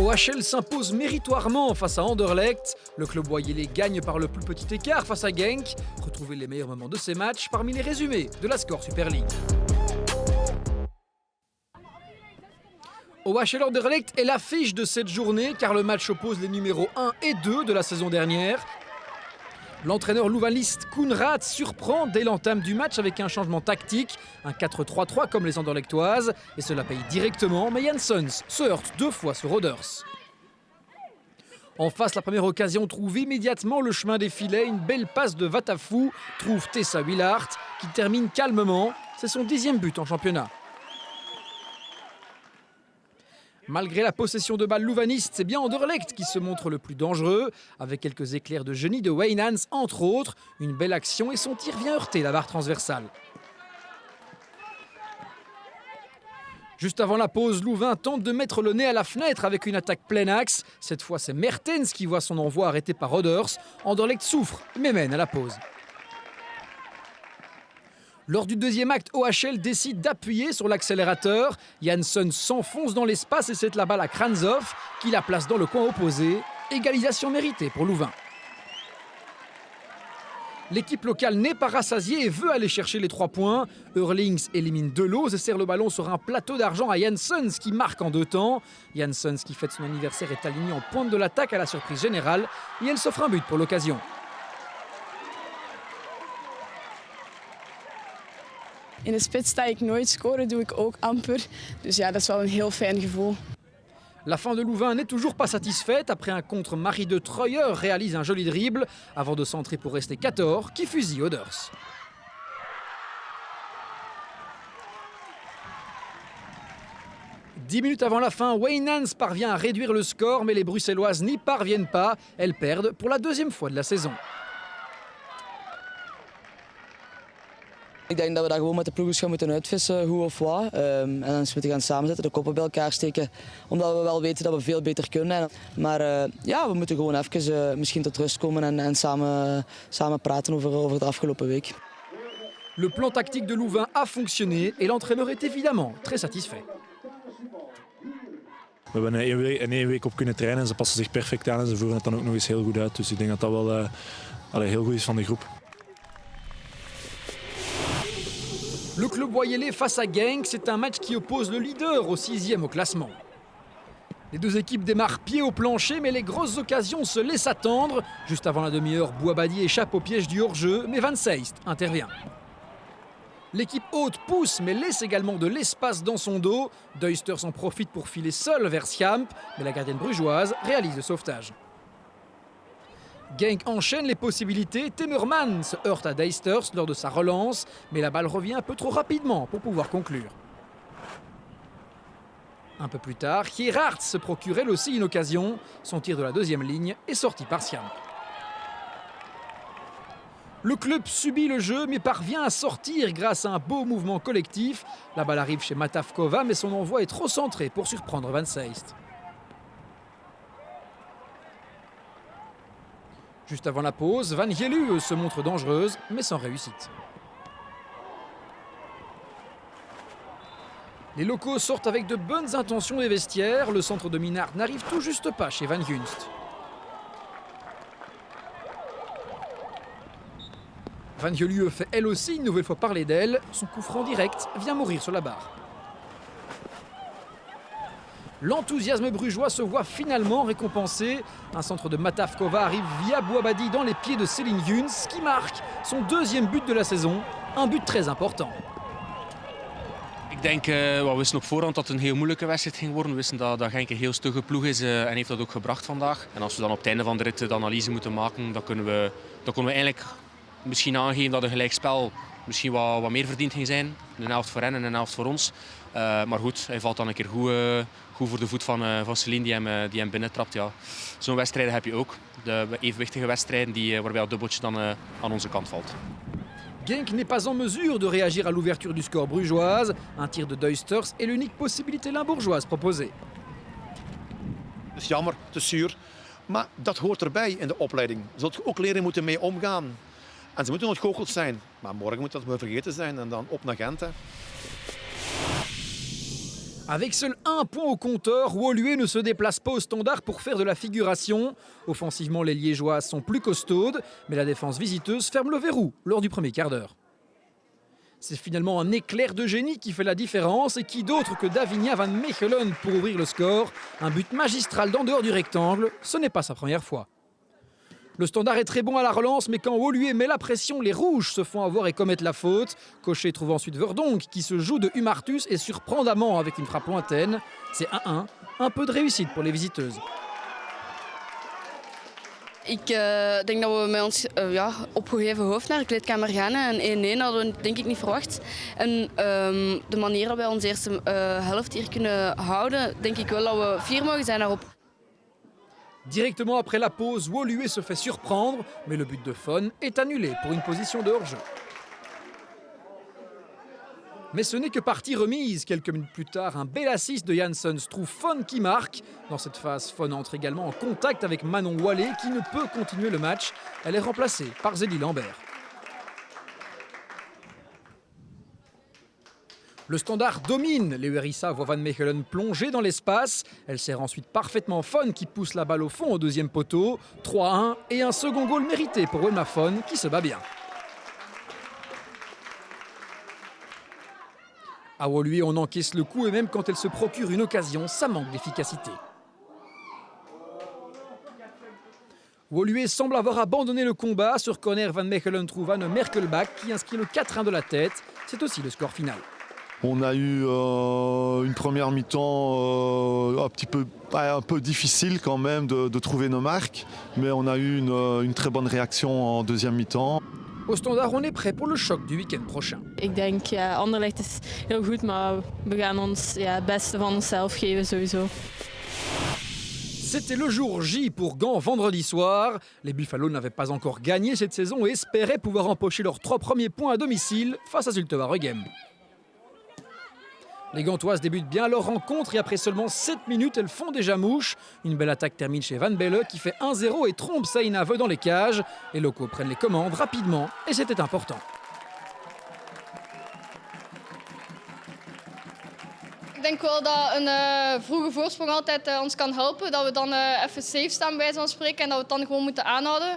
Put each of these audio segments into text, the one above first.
OHL s'impose méritoirement face à Anderlecht. Le club Boyelé gagne par le plus petit écart face à Genk. Retrouvez les meilleurs moments de ces matchs parmi les résumés de la Score Super League. OHL Anderlecht est l'affiche de cette journée car le match oppose les numéros 1 et 2 de la saison dernière. L'entraîneur louvaniste Koen Raad surprend dès l'entame du match avec un changement tactique, un 4-3-3 comme les Anderlechtoises, et cela paye directement, mais Janssens se heurte 2 fois sur Roders. En face, la première occasion trouve immédiatement le chemin des filets, une belle passe de Vatafou trouve Tessa Willart qui termine calmement, c'est son 10e but en championnat. Malgré la possession de balle louvaniste, c'est bien Anderlecht qui se montre le plus dangereux, avec quelques éclairs de génie de Wijnands entre autres, une belle action et son tir vient heurter la barre transversale. Juste avant la pause, Louvain tente de mettre le nez à la fenêtre avec une attaque plein axe. Cette fois, c'est Mertens qui voit son envoi arrêté par Roders. Anderlecht souffre, mais mène à la pause. Lors du deuxième acte, OHL décide d'appuyer sur l'accélérateur. Janssens s'enfonce dans l'espace et c'est la balle à Kranzov qui la place dans le coin opposé. Égalisation méritée pour Louvain. L'équipe locale n'est pas rassasiée et veut aller chercher les 3 points. Eurlings élimine Deleuze et serre le ballon sur un plateau d'argent à Janssens qui marque en 2 temps. Janssens qui fête son anniversaire est aligné en pointe de l'attaque à la surprise générale et elle s'offre un but pour l'occasion. In de spits sta ik nooit, scoren doe ik ook amper. Dus ja, dat is wel een heel fijn gevoel. La fin de Louvain n'est toujours pas satisfaite. Après un contre, Marie de Treuer réalise un joli dribble avant de centrer pour rester 14 qui fusille Oders. Dix minutes avant la fin, Wijnands parvient à réduire le score, mais les Bruxelloises n'y parviennent pas. Elles perdent pour la 2e fois de la saison. Ik denk dat we daar gewoon met de ploegers gaan moeten uitvissen, hoe of wat. En dan moeten we gaan samenzetten, de koppen bij elkaar steken. Omdat we wel weten dat we veel beter kunnen. Maar ja, we moeten gewoon even misschien tot rust komen en samen praten over de afgelopen week. Le plan tactique de Louvain a fonctionné et l'entraîneur est évidemment très satisfait. We hebben in 1 week op kunnen trainen en ze passen zich perfect aan en ze voeren het dan ook nog eens heel goed uit. Dus ik denk dat dat wel heel goed is van de groep. Le club Boyelé face à Genk, c'est un match qui oppose le leader au 6e au classement. Les 2 équipes démarrent pied au plancher, mais les grosses occasions se laissent attendre. Juste avant la demi-heure, Bouabadi échappe au piège du hors-jeu, mais Van Seist intervient. L'équipe haute pousse, mais laisse également de l'espace dans son dos. Duisters en profite pour filer seul vers Schiamp, mais la gardienne brugeoise réalise le sauvetage. Genk enchaîne les possibilités, Timmerman se heurte à Duisters lors de sa relance, mais la balle revient un peu trop rapidement pour pouvoir conclure. Un peu plus tard, Gerhardt se procure elle aussi une occasion, son tir de la 2e ligne est sorti par Schiamp. Le club subit le jeu mais parvient à sortir grâce à un beau mouvement collectif. La balle arrive chez Matavkova mais son envoi est trop centré pour surprendre Van Seist. Juste avant la pause, Van Gielu se montre dangereuse, mais sans réussite. Les locaux sortent avec de bonnes intentions des vestiaires. Le centre de Minard n'arrive tout juste pas chez Van Gunst. Van Gielu fait elle aussi une nouvelle fois parler d'elle. Son coup franc direct vient mourir sur la barre. L'enthousiasme brugeois se voit finalement récompensé. Un centre de Matavkova arrive via Bouabadi dans les pieds de Céline Gunst, qui marque son 2e but de la saison. Un but très important. Ik denk, we wisten op voorhand dat het een heel moeilijke wedstrijd ging worden. We wisten dat Genk een heel stugge ploeg is en heeft dat ook gebracht vandaag. En als we dan op het einde van de rit de analyse moeten maken, dan kunnen we eigenlijk misschien aangeven dat een gelijkspel misschien wat meer verdiend ging zijn. Een helft voor hen en een helft voor ons. Maar goed, hij valt dan een keer goed voor de voet van Céline die hem binnentrapt. Ja. Zo'n wedstrijden heb je ook. De evenwichtige wedstrijden waarbij het dubbeltje dan aan onze kant valt. Genk n'est pas en mesure de réagir à l'ouverture du score brugeoise. Un tir de Duisters est l'unique possibilité limbourgeoise proposée. Het is jammer, het is zuur. Maar dat hoort erbij in de opleiding. Ze zullen ook leren moeten mee omgaan. En ze moeten ontgoocheld zijn. Maar morgen moet dat weer vergeten zijn en dan op naar Gent. Hè. Avec seul un point au compteur, Woluwe ne se déplace pas au Standard pour faire de la figuration. Offensivement, les Liégeois sont plus costaudes, mais la défense visiteuse ferme le verrou lors du premier quart d'heure. C'est finalement un éclair de génie qui fait la différence et qui d'autre que Davinia van Mechelen pour ouvrir le score. Un but magistral d'en dehors du rectangle, ce n'est pas sa première fois. Le Standard est très bon à la relance, mais quand Woluwe met la pression, les Rouges se font avoir et commettent la faute. Cochet trouve ensuite Verdonk qui se joue de Humartus et surprend Damant avec une frappe lointaine. C'est 1-1, un peu de réussite pour les visiteuses. Ik denk dat we met ons opgeheven hoofd naar de kleedkamer gaan. En 1-1 hadden we denk ik niet verwacht. En de manier dat wij onze eerste helft hier kunnen houden, denk ik wel dat we fier mogen zijn daarop. Directement après la pause, Woluwe se fait surprendre, mais le but de Fon est annulé pour une position de hors-jeu. Mais ce n'est que partie remise. Quelques minutes plus tard, un bel assist de Janssens trouve Fon qui marque. Dans cette phase, Fon entre également en contact avec Manon Wallet qui ne peut continuer le match. Elle est remplacée par Zélie Lambert. Le Standard domine. Les Hérissa voient Van Mechelen plonger dans l'espace. Elle sert ensuite parfaitement Fon qui pousse la balle au fond au deuxième poteau. 3-1 et un second goal mérité pour Wilma Fon qui se bat bien. À Woluwe, on encaisse le coup et même quand elle se procure une occasion, ça manque d'efficacité. Woluwe semble avoir abandonné le combat. Sur corner, Van Mechelen trouve Anne Merkelbach qui inscrit le 4-1 de la tête. C'est aussi le score final. On a eu une première mi-temps un peu difficile quand même de trouver nos marques, mais on a eu une très bonne réaction en deuxième mi-temps. Au Standard, on est prêt pour le choc du week-end prochain. Ik denk, ja, Anderlecht is heel goed, maar we gaan ons het beste van onszelf geven sowieso. C'était le jour J pour Gand vendredi soir. Les Buffalo n'avaient pas encore gagné cette saison et espéraient pouvoir empocher leurs 3 premiers points à domicile face à Zulte Waregem. Les Gantoises débutent bien leur rencontre et après seulement 7 minutes, elles font déjà mouche. Une belle attaque termine chez Van Belle qui fait 1-0 et trompe Saïnave dans les cages. Les locaux prennent les commandes rapidement et c'était important. Ik denk wel dat een vroege voorsprong altijd ons kan helpen. Dat we dan even safe staan bij wijze van spreken en dat we het dan gewoon moeten aanhouden.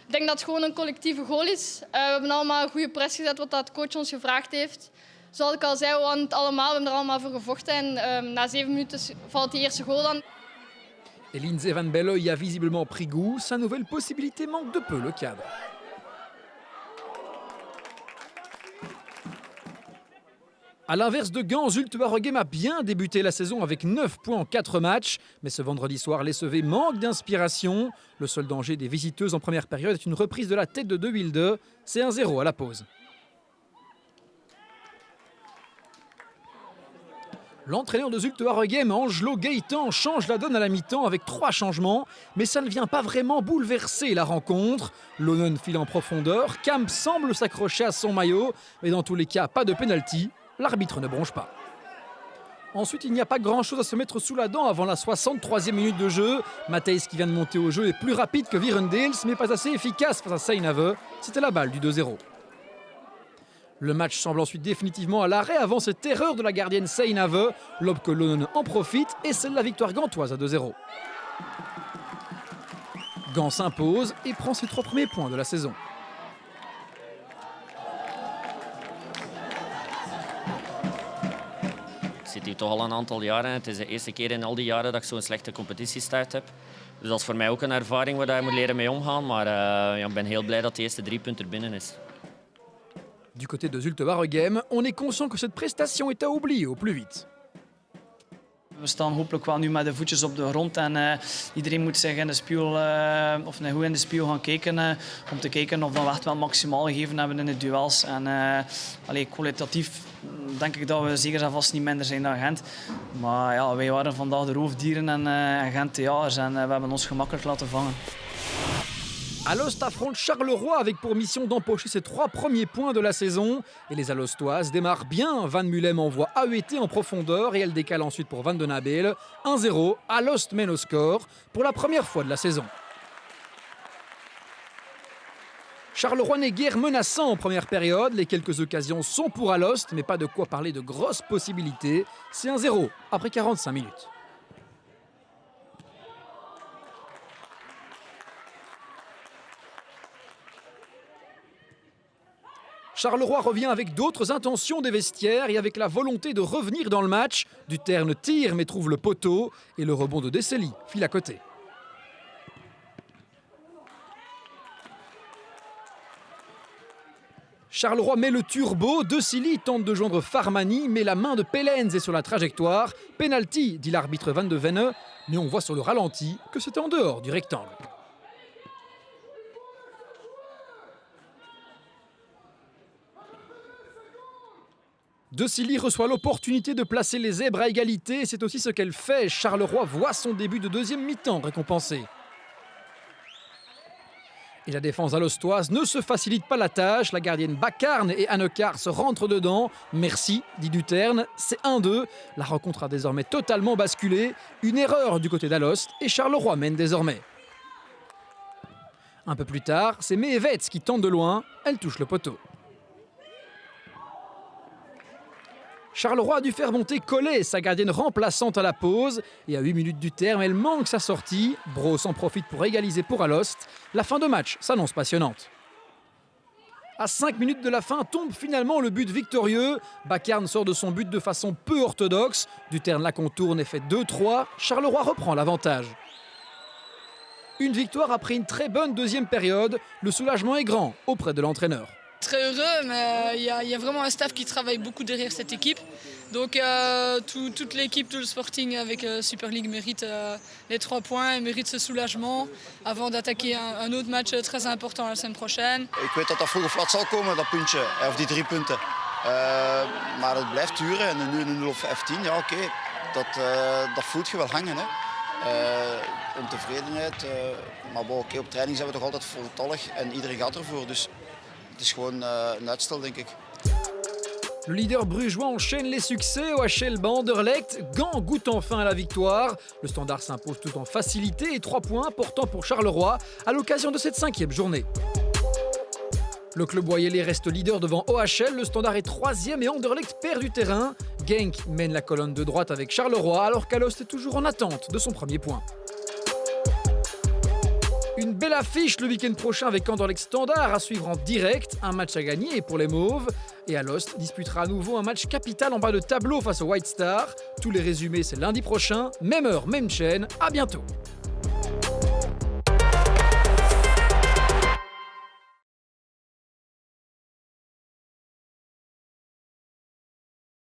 Ik denk dat het gewoon een collectieve goal is. We hebben allemaal een goede press gezet wat de coach ons gevraagd heeft. Zoals ik al zei, we hadden het allemaal, we hebben er allemaal voor gevochten. En na 7 minuten valt die eerste goal dan. Et Lindsay Van Belle y a visiblement pris goût. Sa nouvelle possibilité manque de peu le cadre. A l'inverse de Gand, Zulte Waregem a bien débuté la saison avec 9 points en 4 matchs. Mais ce vendredi soir, les Sevets manquent d'inspiration. Le seul danger des visiteuses en première période est une reprise de la tête de De Wilde. C'est 1-0 à la pause. L'entraîneur de Zulte Waregem, Angelo Gaëtan, change la donne à la mi-temps avec 3 changements. Mais ça ne vient pas vraiment bouleverser la rencontre. Lonen file en profondeur, Kamp semble s'accrocher à son maillot. Mais dans tous les cas, pas de pénalty. L'arbitre ne bronche pas. Ensuite, il n'y a pas grand-chose à se mettre sous la dent avant la 63e minute de jeu. Matthijs, qui vient de monter au jeu, est plus rapide que Virendels, mais pas assez efficace face à Saïnave. C'était la balle du 2-0. Le match semble ensuite définitivement à l'arrêt avant cette erreur de la gardienne Saïnave. Lob que Lonen en profite et c'est la victoire gantoise à 2-0. Gand s'impose et prend ses 3 premiers points de la saison. Ik zit hier toch al een aantal jaren. Het is de eerste keer in al die jaren dat ik zo'n slechte competitiestart heb. Dus dat is voor mij ook een ervaring waar je moet leren mee omgaan. Maar ik ben heel blij dat de eerste 3 punten er binnen is. Du côté de Zulte Waregem, on est conscient que cette prestation est à oublier au plus vite. We staan hopelijk wel nu met de voetjes op de grond en iedereen moet zich in de spiegel, of goed in de spiegel gaan kijken om te kijken of we echt wel maximaal gegeven hebben in de duels. En kwalitatief denk ik dat we zeker en vast niet minder zijn dan Gent. Maar ja, wij waren vandaag de roofdieren en Gent de jagers en we hebben ons gemakkelijk laten vangen. Alost affronte Charleroi avec pour mission d'empocher ses 3 premiers points de la saison. Et les Alostoises démarrent bien. Van Mulem envoie AET en profondeur et elle décale ensuite pour Van den Abel. 1-0, Alost mène au score pour la première fois de la saison. Charleroi n'est guère menaçant en première période. Les quelques occasions sont pour Alost, mais pas de quoi parler de grosses possibilités. C'est 1-0 après 45 minutes. Charleroi revient avec d'autres intentions des vestiaires et avec la volonté de revenir dans le match. Duterne tire mais trouve le poteau et le rebond de Dessely file à côté. Charleroi met le turbo, Dessely tente de joindre Farmani, mais la main de Pelens est sur la trajectoire. Penalty, dit l'arbitre Van de Venne, mais on voit sur le ralenti que c'était en dehors du rectangle. Dessely reçoit l'opportunité de placer les zèbres à égalité, c'est aussi ce qu'elle fait. Charleroi voit son début de deuxième mi-temps récompensé. Et la défense alostoise ne se facilite pas la tâche. La gardienne Bacarne et Annekar se rentrent dedans. Merci, dit Duterne. C'est 1-2. La rencontre a désormais totalement basculé. Une erreur du côté d'Alost et Charleroi mène désormais. Un peu plus tard, c'est Meevets qui tente de loin. Elle touche le poteau. Charleroi a dû faire monter Collet, sa gardienne remplaçante à la pause. Et à 8 minutes du terme, elle manque sa sortie. Bros en profite pour égaliser pour Alost. La fin de match s'annonce passionnante. À 5 minutes de la fin, tombe finalement le but victorieux. Bacarne sort de son but de façon peu orthodoxe. Duterne la contourne et fait 2-3. Charleroi reprend l'avantage. Une victoire après une très bonne deuxième période. Le soulagement est grand auprès de l'entraîneur. Très heureux, mais il y a vraiment un staff qui travaille beaucoup derrière cette équipe. Donc toute l'équipe, tout le Sporting avec Super League mérite les 3 points et mérite ce soulagement avant d'attaquer un autre match très important la semaine prochaine. Ik weet dat dat vroeg of laat zal komen, dat puntje, of die 3 punten. Maar het blijft duren en nu een 0 of 15, ja oké, dat voelt je wel hangen. Hè. Ontevredenheid, maar bon, oké, op training zijn we toch altijd voltallig en iedereen gaat ervoor. Dus het is gewoon een uitstel, denk ik. Le leader brugeois enchaîne les succès. OHL bat Anderlecht. Gand goûte enfin à la victoire. Le Standard s'impose tout en facilité et 3 points importants pour Charleroi à l'occasion de cette 5e journée. Le club Boyelé reste leader devant OHL. Le Standard est 3e et Anderlecht perd du terrain. Genk mène la colonne de droite avec Charleroi alors qu'Alost est toujours en attente de son premier point. Une belle affiche le week-end prochain avec Anderlecht Standard à suivre en direct. Un match à gagner pour les Mauves. Et Alost disputera à nouveau un match capital en bas de tableau face au White Star. Tous les résumés, c'est lundi prochain. Même heure, même chaîne. À bientôt.